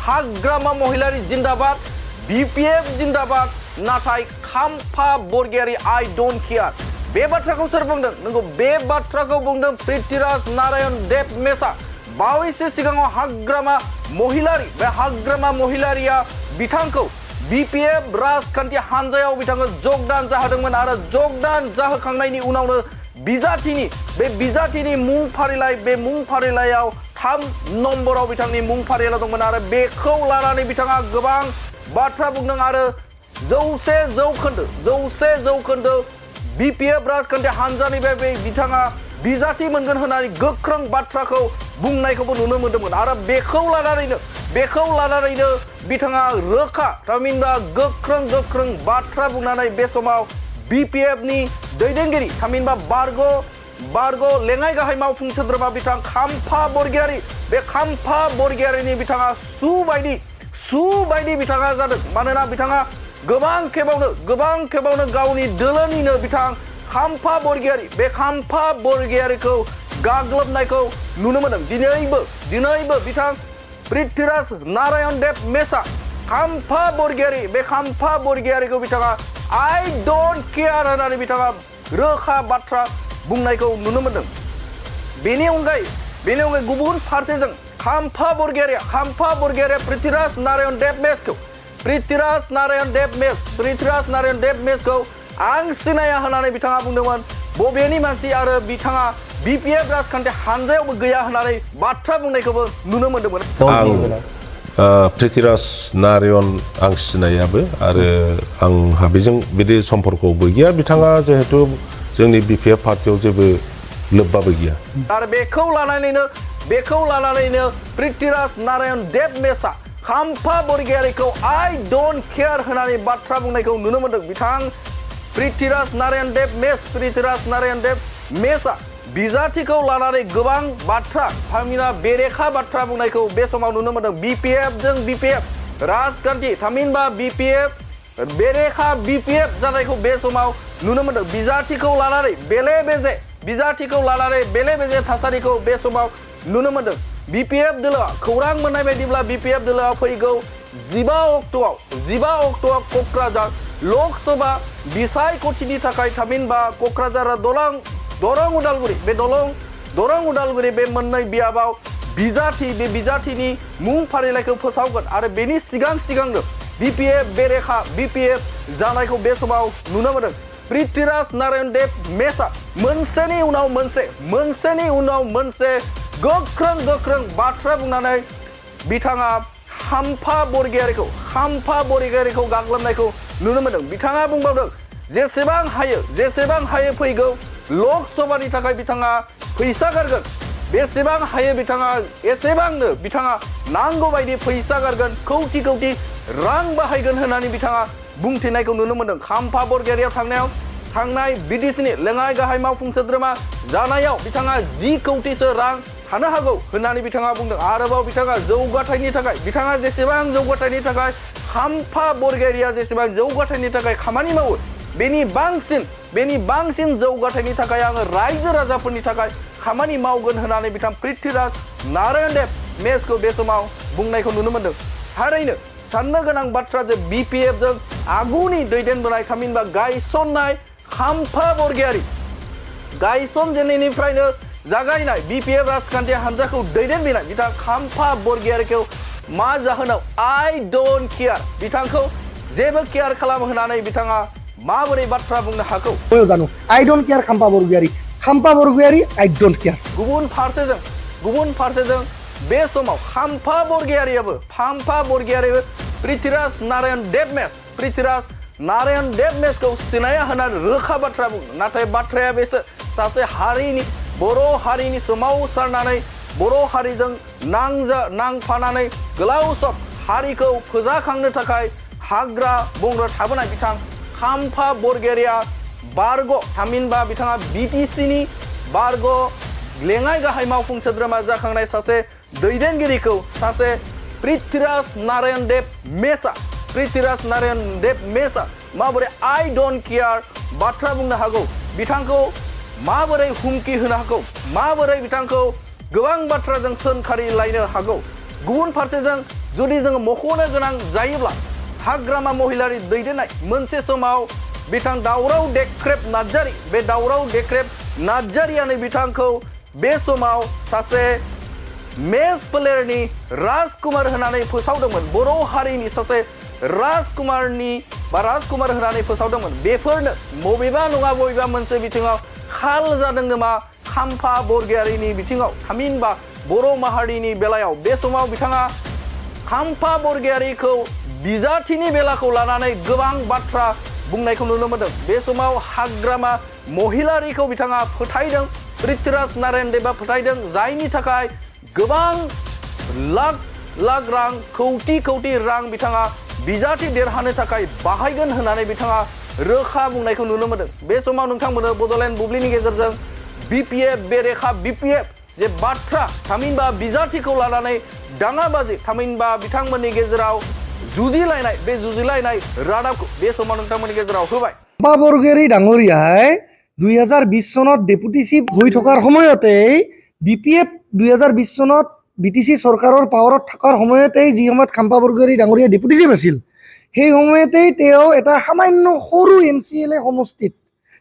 हाग्रामा महिलारि जिंदाबाद BPF जिंदाबाद नाथाय खाम्फा बरगयारि I don't care बे बाथ्राखौ सोर बुंदों नंगौ बे बाथ्राखौ बुंदों पृथ्वीराज नारायण देब मेसा बावैसो सिगाङाव हाग्रामा महिलारि बे हाग्रामा महिलारिया बिथांखौ BPF राजखान्थि हानजायाव बिथांखौ जगदान जाहोदोंमोन आरो जगदान जाहोखांनायनि उनावनो बिजाथिनि मुं फारिलाइ बे मुं फारिलाइयाव 3 नम्बराव बिथांनि मुं फारिलाइ दंमोन आरो बेखौ लानानै बिथाङा गोबां बाथ्रा बुंदों आरो 100% BPF राजखान्थि हानजानिफ्राय बे बिथाङा बिजाथि मोनगोन होननानै गोख्रों बाथ्राखौ बुंनायखौबो नुनो मोन्दोंमोन आरो बेखौ लानानैनो बिथाङा रोखा थामहिनबा गोख्रों बाथ्रा बुंनानै बे समाव BPF नि दैदेनगिरि थामहिनबा बारग' लेङाइ गाहाय मावफुं सोद्रोमा बिथां खाम्फा बरगयारि बे खाम्फा बरगयारिनि बिथाङा सुबायदि बिथाङा जादों मानोना बिथाङा गोबां खेबावनो गावनि दोलोनिनो बिथां खाम्फा बरगयारि बे खाम्फा बरगयारिखौ गाग्लोबनायखौ नुनो मोन्दों दिनैबो बिथां पृथ्वीराज नारायण देब मेसा खाम्फा बरगयारि बे खाम्फा बरगयारिखौ बिथाङा I don't care होननानै बिथाङा रोखा बाथ्रा बुंनायखौ नुनो मोन्दों बेनि अनगायै गुबुन फारसेजों खाम्फा बरगयारिया पृथ्वीराज नारायण देब मेसखौ आं सिनाया होननानै बिथाङा बुंदोंमोन बबेनि मानसि आरो बिथाङा BPF राजखान्थि हानजायावबो गैया होननानै बाथ्रा बुंनायखौबो नुनो मोन्दोंमोन पृथ्वीराज नारायण आं सिनायाबो आरो आंहा बेजों बिदि सम्पर्कबो गैया बिथाङा जिहेतु जोंनि BPF पार्टियाव जेबो लोब्बाबो गैया आरो बेखौ लानानैनो पृथ्वीराज नारायण देब मेसा खाम्फा बरगयारिखौ I don't care होननानै बाथ्रा बुंनायखौ नुनो मोन्दों बिथां पृथ्वीराज नारायण देब मेसा बिजाथिखौ लानानै गोबां बाथ्रा थामहिनबा बेरेखा बाथ्रा बुंनायखौ बे समाव नुनो मोन्दों BPF राजखान्थि थामहिनबा BPF बेरेखा BPF जानायखौ बे समाव नुनो मोन्दों बिजाथिखौ लानानै बेले बेजे थासारिखौ बे समाव नुनो मोन्दों BPF दोलोआ खौरां मोननाय बायदिब्ला BPF दोलोआ फैगौ 15 अक्ट'आव क'क्राझार लकसभा बिसायख'थिनि थाखाय थामहिनबा क'क्राझार दरं उदालगुरि बे मोननै बियाबाव बिजाथिनि मुं फारिलाइखौ फोसावगोन आरो बेनि सिगांनो BPF बेरेखा BPF जानायखौ बे समाव नुनो मोन्दों पृथ्वीराज नारायण देब मेसा मोनसेनि उनाव मोनसे गोख्रों बाथ्रा बुंनानै बिथाङा खाम्फा बरगयारिखौ गाग्लोबनायखौ नुनो मोन्दों बिथाङा बुंबावदों जेसेबां हायो फैगौ लकसभानि थाखाय बिथाङा फैसा गारगोन बेसेबां हायो एसेबांनो बिथाङा नांगौ बायदि फैसा गारगोन कौटि रां बाहायगोन होननानै बिथाङा बुंथिनायखौ नुनो मोन्दों खाम्फा बरगयारियाव थांनाय BDCनि लेङाइ गाहाय मावफुं सोद्रोमा जानायाव बिथाङा 10 कौटिसो रां थानो हागौ होननानै बिथाङा बुंदों आरोबाव बिथाङा जौगाथायनि थाखाय बिथाङा जेसेबां जौगाथायनि थाखाय खाम्फा बरगयारिया जेसेबां जौगाथायनि थाखाय खामानि मावो बेनि बांसिन जौगाथायनि थाखाय आङो रायजो राजाफोरनि थाखाय खामानि मावगोन होननानै बिथां पृथ्वीराज नारायण देब मेसखौ बे समाव बुंनायखौ नुनो मोन्दों थारैनो साननो गोनां बाथ्रा जे BPF जों आगुनि दैदेनबोनाय थामहिनबा गायसननाय खाम्फा बरगयारि गायसनजेननायनिफ्रायनो जागायनाय BPF राजखान्थि हानजाखौ दैदेनबोनाय बिथां खाम्फा बरगयारिखौ मा जाहोनाव I don't care बिथांखौ जेबो केयार खालाम होननानै बिथाङा माबोरै बाथ्रा बुंनो हागौ जानो I don't care खाम्फा बरगयारि I don't care गुबुन फारसेजों बे समाव खाम्फा बरगयारियाबो पृथ्वीराज नारायण देब मेसखौ सिनाया होननानै रोखा बाथ्रा बुंदों नाथाय बाथ्राया बेसो सासे बर' हारिनि सोमावसारनानै बर' हारिजों नांफानानै गोलाव सम हारिखौ फोजाखांनो थाखाय हाग्रा बंग्रा थाबोनाय बिथां खाम्फा बरगयारिया थामहिनबा बिथाङा BTCनि लेङाइ गाहाय मावफुं सोद्रोमा जाखांनाय सासे दैदेनगिरिखौ सासे पृथ्वीराज नारायण देब मेसा माबोरै I don't care बाथ्रा बुंनो हागौ बिथांखौ माबोरै हुमखि होनो हागौ माबोरै बिथांखौ गोबां बाथ्राजों सोंखारि लायनो हागौ गुबुन फारसेजों जुदि जोङो मख'नो गोनां जायोब्ला हाग्रामा महिलारि दैदेननाय मोनसे समाव बिथां दावराव देख्रेब नार्जारि बे दावराव देख्रेब नार्जारियानो बिथांखौ बे समाव सासे मेस फोलेरनि राजकुमार होनानै फोसावदोंमोन बर' हारिनि सासे राजकुमारनि बा राजकुमार होनानै फोसावदोंमन बेफोरनो बबेबा नङा बबेबा मोनसे बिथिङाव खाल जादों नामा खाम्फा बरगयारिनि बिथिङाव थामहिनबा बर' माहारिनि बेलायाव बे समाव बिथाङा खाम्फा बरगयारिखौ बिजाथिनि बेलाखौ लानानै गोबां बाथ्रा बुंनायखौ नुनो मोनदों बे समाव हाग्रामा महिलारिखौ बिथाङा फोथायदों पृथ्वीराज नारायण देबआ फोथायदों जायनि थाखाय गोबां लाख लाख रां कौटि कौटि रां बिथाङा बिजाथि देरहानो थाखाय बाहायगोन होननानै बिथाङा रोखा बुंनायखौ नुनो मोनदों बे समाव नोंथांमोना बड'लेण्ड बुब्लिनि गेजेरजों बिपिएफ बेरेखा बिपिएफ जे बाथ्रा थामहिनबा बिजाथिखौ लानानै दाङाबाजि थामहिनबा बिथांमोननि गेजेराव जुजिलायनाय बे जुजिलायनाय रादाबखौ बे समाव नोंथांमोननि गेजेराव होबाय खाम्फा बरगयारी ডাঙৰীয়াই 2020 চনত ডেপুটি চিফ হৈ থকাৰ সময়তেই বিপিএফ 2020 চনত বিটিসি চৰকাৰৰ পাৱাৰত থকাৰ সময়তেই যি সময়ত খাম্পা বৰগয়াৰী ডাঙৰীয়া ডেপুটি চিফ আছিল সেই সময়তেই তেওঁ এটা সামান্য সৰু এমচিএলএ সমষ্টিত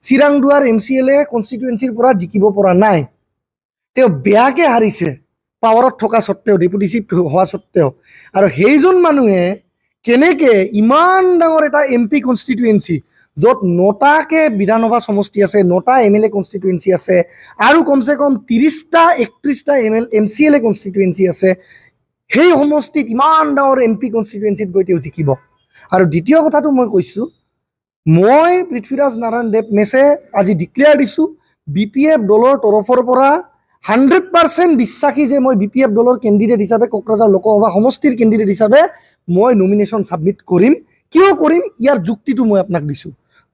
চিৰাংদুৱাৰ এমচিএলএ কনষ্টিটুৱেঞ্চিৰ পৰা জিকিব পৰা নাই তেওঁ বেয়াকে হাৰিছে পাৱাৰত থকা সত্ত্বেও ডেপুটি চিফ হোৱা সত্ত্বেও আৰু সেইজন মানুহে কেনেকে ইমান ডাঙৰ এটা এমপি কনষ্টিটুৱেঞ্চি য'ত 9টাকে বিধানসভা সমষ্টি আছে 9টা এমএলএ কনষ্টিটুৱেঞ্চি আছে আৰু কমসে কম 30টা 31টা এমচিএলএ কনষ্টিটুৱেঞ্চি আছে সেই সমষ্টিত ইমান ডাঙৰ এমপি কনষ্টিটুৱেঞ্চিত গৈ তেওঁ জিকিব আৰু দ্বিতীয় কথাটো মই কৈছো মই পৃথ্বীৰাজ নাৰায়ণ দেৱ মেছে আজি ডিক্লেয়াৰ দিছো বিপিএফ দলৰ তৰফৰ পৰা 100% বিশ্বাসী যে মই বিপিএফ দলৰ কেণ্ডিডেট হিচাপে কোকৰাঝাৰ লোকসভা সমষ্টিৰ কেণ্ডিডেট হিচাপে মই নমিনেশ্যন সাবমিট কৰিম কিয় কৰিম ইয়াৰ যুক্তিটো মই আপোনাক দিছো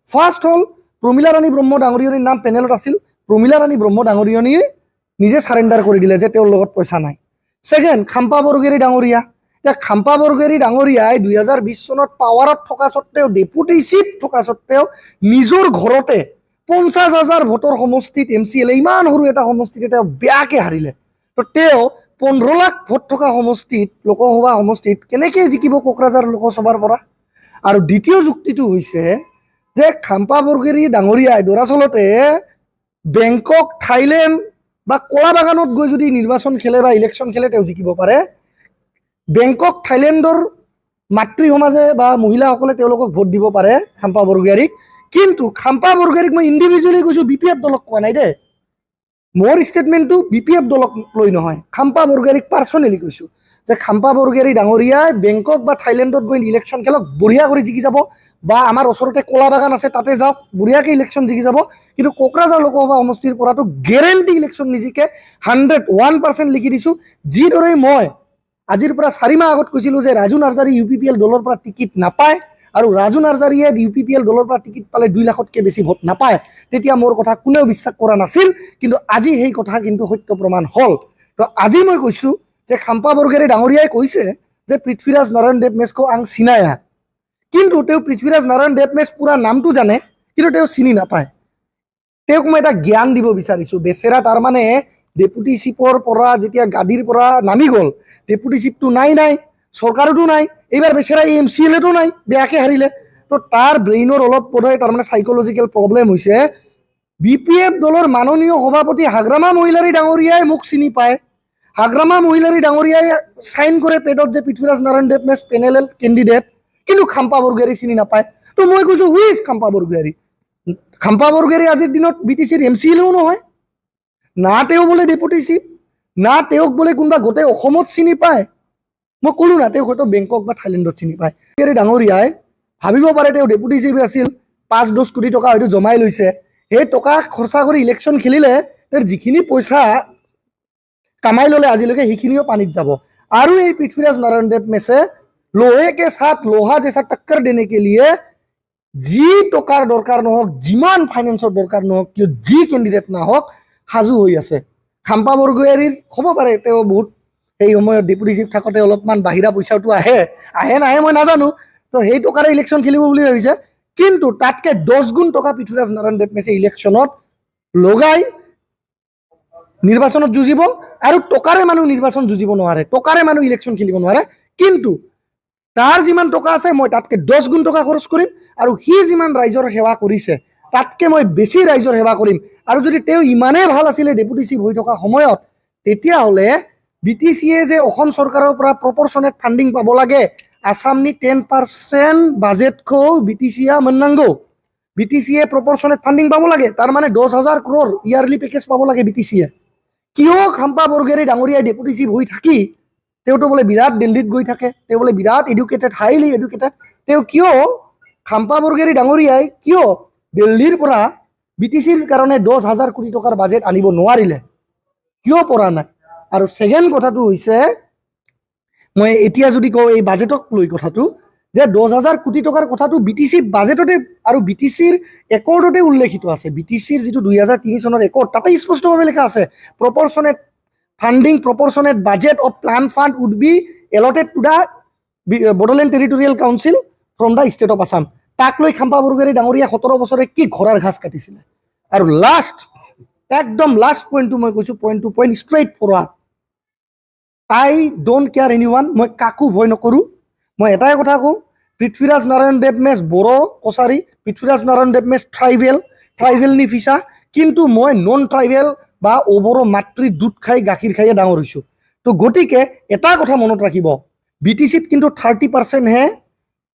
ফাৰ্ষ্ট হল প্ৰমিলা ৰাণী ব্ৰহ্ম ডাঙৰীয়নীৰ নাম পেনেলত আছিল প্ৰমিলা ৰাণী ব্ৰহ্ম ডাঙৰীয়নী নিজে সাৰেন্ডাৰ কৰি দিলে যে তেওঁৰ লগত পইচা নাই সেকেন্ড খাম্পা বৰগয়াৰী ডাঙৰীয়া এতিয়া খাম্পা বৰগয়াৰী ডাঙৰীয়াই 2020 চনত পাৱাৰত থকা সত্ত্বেও ডেপুটি চিফ থকা সত্ত্বেও নিজৰ ঘৰতে 50,000 ভোটৰ সমষ্টিত এমচিএলএ ইমান সৰু এটা সমষ্টিত তেওঁ বেয়াকে হাৰিলে তো তেওঁ 15 লাখ ভোট থকা সমষ্টিত লোকসভা সমষ্টিত কেনেকৈ জিকিব কোকৰাঝাৰ লোকসভাৰ পৰা আৰু দ্বিতীয় যুক্তিটো হৈছে যে খাম্পা বৰগয়াৰী ডাঙৰীয়াই দৰাচলতে বেংকক থাইলেণ্ড বা কলা বাগানত গৈ যদি নিৰ্বাচন খেলে বা ইলেকশ্যন খেলে তেওঁ জিকিব পাৰে বেংকক থাইলেণ্ডৰ মাতৃ সমাজে বা মহিলাসকলে তেওঁলোকক ভোট দিব পাৰে খাম্পা বৰগয়াৰীক কিন্তু খাম্পা বৰগয়াৰীক মই ইণ্ডিভিজুৱেলি কৈছো বিপিএফ দলক কোৱা নাই দে মোৰ ষ্টেটমেণ্টটো বিপিএফ দলক লৈ নহয় খাম্পা বৰগয়াৰীক পাৰ্চনেলি কৈছো যে খাম্পা বৰগয়াৰী ডাঙৰীয়াই বেংকক বা থাইলেণ্ডত গৈ ইলেকশ্যন খেলক বঢ়িয়া কৰি জিকি যাব বা আমাৰ ওচৰতে কলা বাগান আছে তাতে যাওক বঢ়িয়াকৈ ইলেকশ্যন জিকি যাব কিন্তু কোকৰাঝাৰ লোকসভা সমষ্টিৰ পৰাটো গেৰেণ্টি ইলেকশ্যন নিজিকে 101% লিখি দিছো যিদৰে মই আজিৰ পৰা 4 মাহ আগত কৈছিলো যে ৰাজু নাৰ্জাৰী ইউপিপিএল দলৰ পৰা টিকিট নাপায় আৰু ৰাজু নাৰ্জাৰীয়ে ইউপিপিএল দলৰ পৰা টিকিট পালে 2 লাখতকৈ বেছি ভোট নাপায় তেতিয়া মোৰ কথা কোনেও বিশ্বাস কৰা নাছিল কিন্তু আজি সেই কথা কিন্তু সত্য প্ৰমাণ হ'ল তো আজি মই কৈছো যে খাম্পা বৰগয়াৰী ডাঙৰীয়াই কৈছে যে পৃথ্বীৰাজ নাৰায়ণ দেৱ মেছকো আং চিনায়া কিন্তু তেওঁ পৃথ্বীৰাজ নাৰায়ণ দেৱ মেছ পুৰা নামটো জানে কিন্তু তেওঁ চিনি নাপায় তেওঁক মই এটা জ্ঞান দিব বিচাৰিছো বেচেৰা তাৰ মানে ডেপুটি চিফৰ পৰা যেতিয়া গাড়ীৰ পৰা নামি গ'ল ডেপুটি চিফটো নাই চৰকাৰতো নাই এইবাৰ বেচেৰা এমচিএলএটো নাই বেয়াকে হাৰিলে তো তাৰ ব্ৰেইনৰ অলপ বোধহয় তাৰ মানে সাইকোলজিকেল প্ৰব্লেম হৈছে বিপিএফ দলৰ মাননীয় সভাপতি হাগ্ৰামা মহিলাৰী ডাঙৰীয়াই মোক চিনি পায় হাগ্ৰামা মহিলাৰী ডাঙৰীয়াই সাইন কৰে পেডত যে পৃথ্বীৰাজ নাৰায়ণ দেৱ মেছ পেনেল কেণ্ডিডেট কিন্তু খাম্পা বৰগয়াৰী চিনি নাপায় তো মই কৈছো হু ইজ খাম্পা বৰগয়াৰী খাম্পা বৰগয়াৰী আজিৰ দিনত বিটিচিৰ এমচিএলএও নহয় না তেওঁ বোলে ডেপুটি চিফ না তেওঁক বোলে কোনোবা গোটেই অসমত চিনি পায় মই ক'লো না তেওঁ হয়তো বেংকক বা থাইলেণ্ডত চিনি পায় ডাঙৰীয়াই ভাবিব পাৰে তেওঁ ডেপুটি চিফ আছিল 5-10 কোটি টকা হয়তো জমাই লৈছে সেই টকা খৰচা কৰি ইলেকশ্যন খেলিলে তেওঁৰ যিখিনি পইচা কামাই ল'লে আজিলৈকে সেইখিনিও পানীত যাব আৰু এই পৃথ্বীৰাজ নাৰায়ণ দেৱ মেছে लोहे के साथ लोहा जैसा टक्कर देने के लिए जी टकार दरकार নহক जिमान फाइनेंसर दरकार নহক किय जी कैंडिडेट ना হক হাজু হৈ আছে খাম্পা বৰগয়াৰীৰ হ'ব পাৰে তেওঁ বহুত এই সময়ত ডেপুটি চিফ থাকতে অলপমান বাহিৰা পইচাটো আহে নাহে মই নাজানো তো সেই টকাৰে ইলেকশ্যন খেলিব বুলি ভাবিছে কিন্তু তাতকে 10 গুণ টকা পৃথ্বীৰাজ নাৰায়ণ দেৱ মেছে ইলেকশ্যনত লগাই নিৰ্বাচনত যুঁজিব আৰু টকাৰে মানুহ নিৰ্বাচন যুঁজিব নোৱাৰে টকাৰে মানুহ ইলেকশ্যন খেলিব নোৱাৰে কিন্তু তাৰ যিমান টকা আছে মই তাতকে 10 গুণ টকা খৰচ কৰিম আৰু সি যিমান ৰাইজৰ সেৱা কৰিছে তাতকে মই বেছি ৰাইজৰ সেৱা কৰিম আৰু যদি তেওঁ ইমানেই ভাল আছিলে ডেপুটি চিফ হৈ থকা সময়ত তেতিয়াহ'লে বিটিচিয়ে যে অসম চৰকাৰৰ পৰা প্ৰপৰচনেট ফাণ্ডিং পাব লাগে আসামনি 10% বাজেটখौ বিটিচিয়া মন্নাংগো বিটিচিয়ে প্ৰপৰচনেট ফাণ্ডিং পাব লাগে তাৰ মানে 10,000 crore ইয়াৰলি পেকেজ পাব লাগে বিটিচিয়ে কিয় খাম্পা বৰগোহাঞি ডাঙৰীয়াই ডেপুটি চিফ হৈ থাকি তেওঁতো বোলে বিৰাট দিল্লীত গৈ থাকে তেওঁ বোলে বিৰাট এডুকেটেড হাইলি এডুকেটেড তেওঁ কিয় খাম্পা বৰগোহাঞি ডাঙৰীয়াই কিয় দিল্লীৰ পৰা বিটিচিৰ কাৰণে 10,000 কোটি টকাৰ বাজেট আনিব নোৱাৰিলে কিয় পৰা নাই আৰু সেকেন্ড কথাটো হৈছে মই এতিয়া যদি কওঁ এই বাজেটক লৈ কথাটো যে 10,000 কোটি টকাৰ কথাটো বিটিচি বাজেটতে আৰু বিটিচিৰ একৰ্ডতে উল্লেখিত আছে বিটিচিৰ যিটো 2003 চনৰ একৰ্ড তাতে স্পষ্টভাৱে লেখা আছে proportionate funding proportionate budget of plan fund would be allotted to the Bodoland territorial council from the state of Assam তাক লৈ খাম্পা বৰগোহাঞি ডাঙৰীয়া 17 বছৰে কি ঘোঁৰাৰ ঘাস কাটিছিলে আৰু লাষ্ট একদম লাষ্ট পইণ্টটো মই কৈছোঁ point straight forward I don't care এনিৱান মই কাকো ভয় নকৰোঁ মই এটাই কথা কওঁ পৃথ্বীৰাজ নাৰায়ণ দেৱ মেছ বড়ো কছাৰী পৃথ্বীৰাজ নাৰায়ণ দেৱ মেছ ট্ৰাইবেল নি ফিচা কিন্তু মই নন ট্ৰাইবেল বা অবড়ো মাতৃ দুধ খাই গাখীৰ খাইয়ে ডাঙৰ হৈছোঁ তো গতিকে এটা কথা মনত ৰাখিব বিটিচিত কিন্তু 30% হে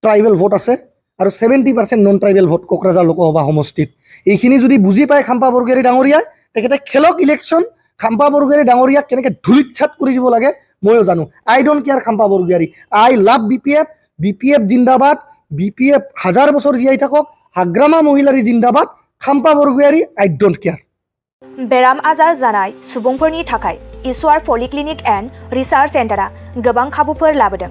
ট্ৰাইবেল ভোট আছে আৰু 70% non tribal vote Kokrajhar Lok Sabha সমষ্টিত এইখিনি যদি বুজি পায় খাম্পা বৰগোহাঞি ডাঙৰীয়াই তেখেতে খেলক ইলেকশ্যন খাম্পা বৰগোহাঞি ডাঙৰীয়াক কেনেকৈ ধূলিচ্ছাত কৰি দিব লাগে ময়ো জানো I don't care Khampa Borgohain I love BPF জিন্দাবাদ বিপিএফ 1000 বছৰ জীয়াই থাকক হাগ্ৰামা মহিলাৰী জিন্দাবাদ Khampa Borgohain I don't care बेराम आजार जानाय सुबुंफोरनि थाखाय इसवार पलिक्लिनिक एन्ड रिसार्च सेन्टारा गोबां खाबुफोर लाबोदों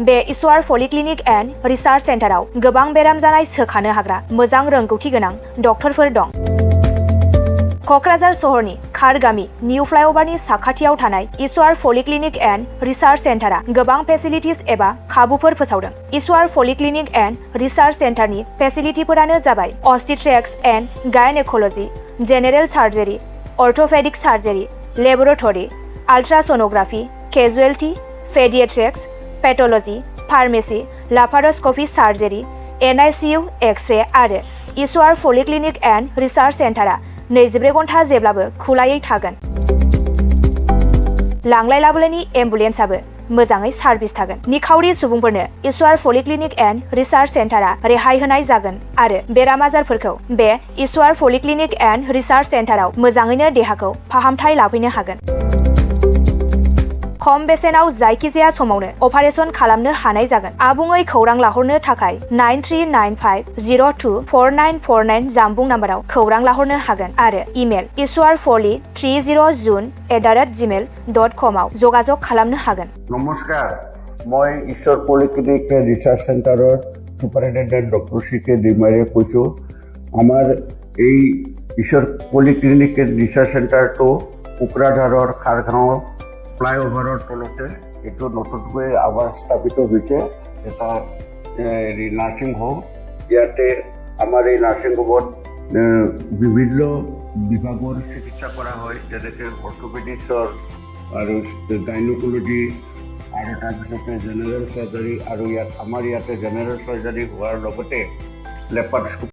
बे इसवार पलिक्लिनिक एन्ड रिसार्च सेन्टाराव गोबां बेराम जानाय सोखानो हाग्रा मोजां रोंगौथि गोनां डक्टरफोर दं क'क्राझार सहरनि खारगामि निउ फ्लाइअभारनि साखाथियाव थानाय इसवार पलिक्लिनिक एन्ड रिसार्च सेन्टारा गोबां फेसिलिटिस एबा खाबुफोर फोसावदों इसवार पलिक्लिनिक एन्ड रिसार्च सेन्टारनि फेसिलिटिफोरानो जाबाय obstetrics and gynaecology general surgery orthopaedic surgery laboratory ultrasonography casualty paediatrics pathology pharmacy laparoscopy surgery NICU x-ray आरो इसवार पलिक्लिनिक एन्ड रिसार्च सेन्टारा 24 घन्टा जेब्लाबो खुलायै थागोन लांलाय लाबोलायनि एम्बुलेन्सआबो मोजाङै सार्भिस थागोन निखावरि सुबुंफोरनो इसवार पलिक्लिनिक एन्ड रिसार्च सेन्टारा रेहाय होनाय जागोन आरो बेराम आजारफोरखौ बे इसवार पलिक्लिनिक एन्ड रिसार्च सेन्टाराव मोजाङैनो देहाखौ फाहामथाय लाफैनो हागोन खम बेसेनाव जायखिजाया समावनो अपारेशन खालामनो हानाय जागोन आबुङै खौरां लाहरनो थाखाय 9395024949 जानबुं नाम्बाराव खौरां लाहरनो हागोन आरो इमेल iswarfoli30jun@gmail.com आव जगाजग खालामनो हागोन नमस्कार मैं ईश्वर पलिक्लिनिक रिसार्च सेन्टर सुपारिटेन्डेन्ट डक्टर CK दैमारीয়ে কৈছোঁ আমাৰ এই ईश्वर पलिक्लिनिक रिसार्च सेन्टारটো কোকৰাঝাৰৰ খাৰগাঁও ফ্লাইঅভাৰৰ তলতে এইটো নতুনকৈ আবাস স্থাপিত হৈছে এটা নাৰ্ছিং হোম ইয়াতে আমাৰ এই নাৰ্ছিং হোমত বিভিন্ন বিভাগৰ চিকিৎসা কৰা হয় যেনেকৈ অৰ্থ'পেডিক্সৰ আৰু গাইনক'লজি আৰু তাৰপিছতে জেনেৰেল চাৰ্জাৰী আৰু আমাৰ ইয়াতে জেনেৰেল চাৰ্জাৰী হোৱাৰ লগতে লেপাৰস্কোপি